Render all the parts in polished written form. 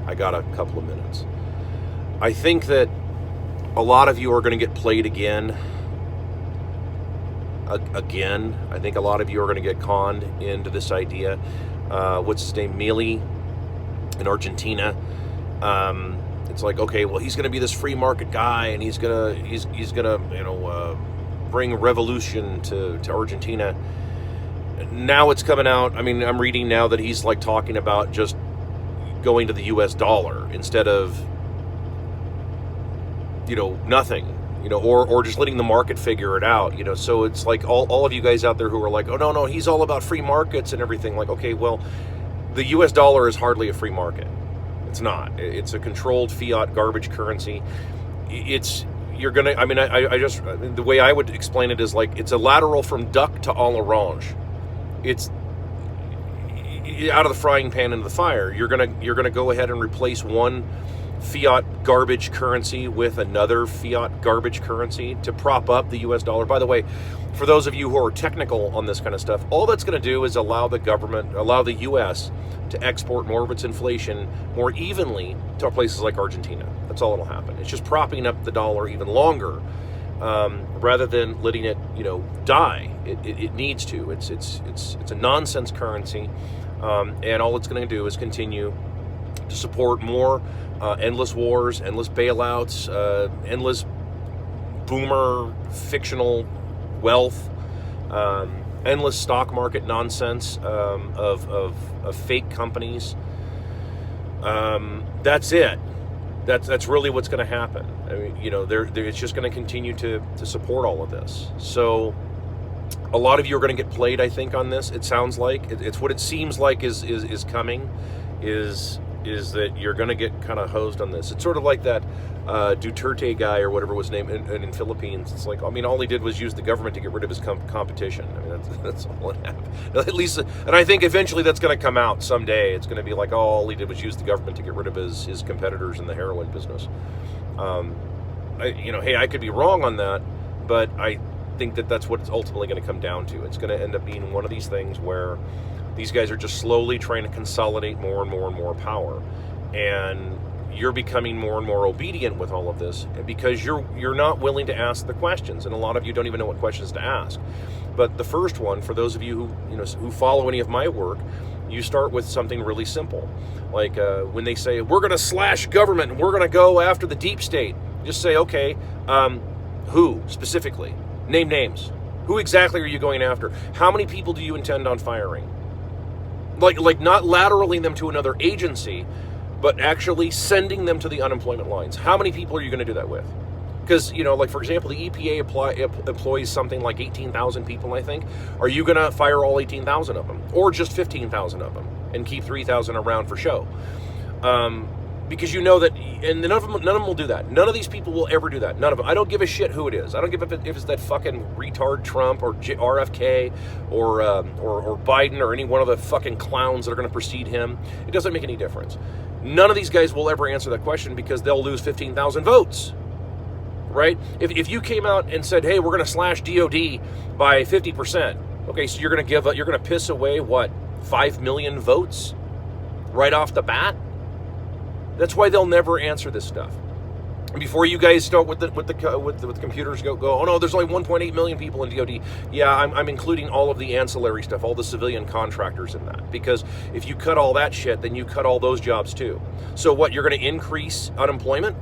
I got a couple of minutes. I think that a lot of you are going to get played again. I think a lot of you are going to get conned into this idea. What's his name? Mielei in Argentina. It's like, okay, well, he's going to be this free market guy, and he's gonna bring revolution to Argentina. Now it's coming out. I mean, I'm reading now that he's like talking about just going to the U.S. dollar instead of nothing. Or just letting the market figure it out, so it's like all of you guys out there who are like, oh, no, he's all about free markets and everything. Like, okay, well, the US dollar is hardly a free market. It's not. It's a controlled fiat garbage currency. The way I would explain it is like, it's a lateral from duck to à l'orange. It's out of the frying pan into the fire. You're gonna go ahead and replace one fiat garbage currency with another fiat garbage currency to prop up the US dollar. By the way, for those of you who are technical on this kind of stuff, all that's going to do is allow the US to export more of its inflation more evenly to places like Argentina. That's all that'll happen. It's just propping up the dollar even longer, rather than letting it, die. It needs to. It's a nonsense currency, and all it's going to do is continue to support more endless wars, endless bailouts, endless boomer fictional wealth, endless stock market nonsense of fake companies. That's it. That's really what's going to happen. I mean, it's just going to continue to support all of this. So a lot of you are going to get played, I think, on this. It sounds like it's what it seems like is coming. Is that you're going to get kind of hosed on this. It's sort of like that Duterte guy or whatever was named in Philippines. It's like, I mean, all he did was use the government to get rid of his competition. I mean, that's all it happened. At least, and I think eventually that's going to come out someday. It's going to be like, oh, all he did was use the government to get rid of his competitors in the heroin business. Hey, I could be wrong on that, but I think that that's what it's ultimately going to come down to. It's going to end up being one of these things where these guys are just slowly trying to consolidate more and more and more power, and you're becoming more and more obedient with all of this because you're not willing to ask the questions, and a lot of you don't even know what questions to ask. But the first one, for those of you who follow any of my work, you start with something really simple, like when they say we're going to slash government and we're going to go after the deep state. Just say, okay, who specifically? Name names. Who exactly are you going after? How many people do you intend on firing? Like not lateraling them to another agency, but actually sending them to the unemployment lines. How many people are you going to do that with? Because, like, for example, the EPA employs something like 18,000 people, I think. Are you going to fire all 18,000 of them? Or just 15,000 of them and keep 3,000 around for show? Because you know that, and none of them will do that. None of these people will ever do that. None of them. I don't give a shit who it is. I don't give if it's that fucking retard Trump or RFK or Biden or any one of the fucking clowns that are going to precede him. It doesn't make any difference. None of these guys will ever answer that question because they'll lose 15,000 votes, right? If you came out and said, hey, we're going to slash DOD by 50%, okay, so you're going to piss away what, 5 million votes right off the bat? That's why they'll never answer this stuff. Before you guys start with the computers go, oh no, there's only 1.8 million people in DOD. Yeah, I'm including all of the ancillary stuff, all the civilian contractors in that. Because if you cut all that shit, then you cut all those jobs too. So what, you're going to increase unemployment?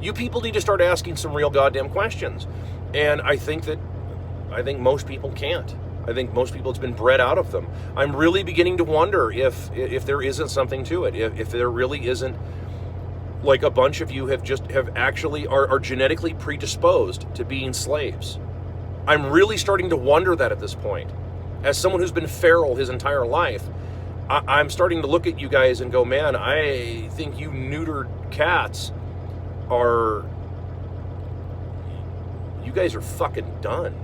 You people need to start asking some real goddamn questions. And I think most people can't. I think most people, it's been bred out of them. I'm really beginning to wonder if there isn't something to it. If there really isn't, like, a bunch of you are genetically predisposed to being slaves. I'm really starting to wonder that at this point. As someone who's been feral his entire life, I'm starting to look at you guys and go, man, I think you neutered cats you guys are fucking done.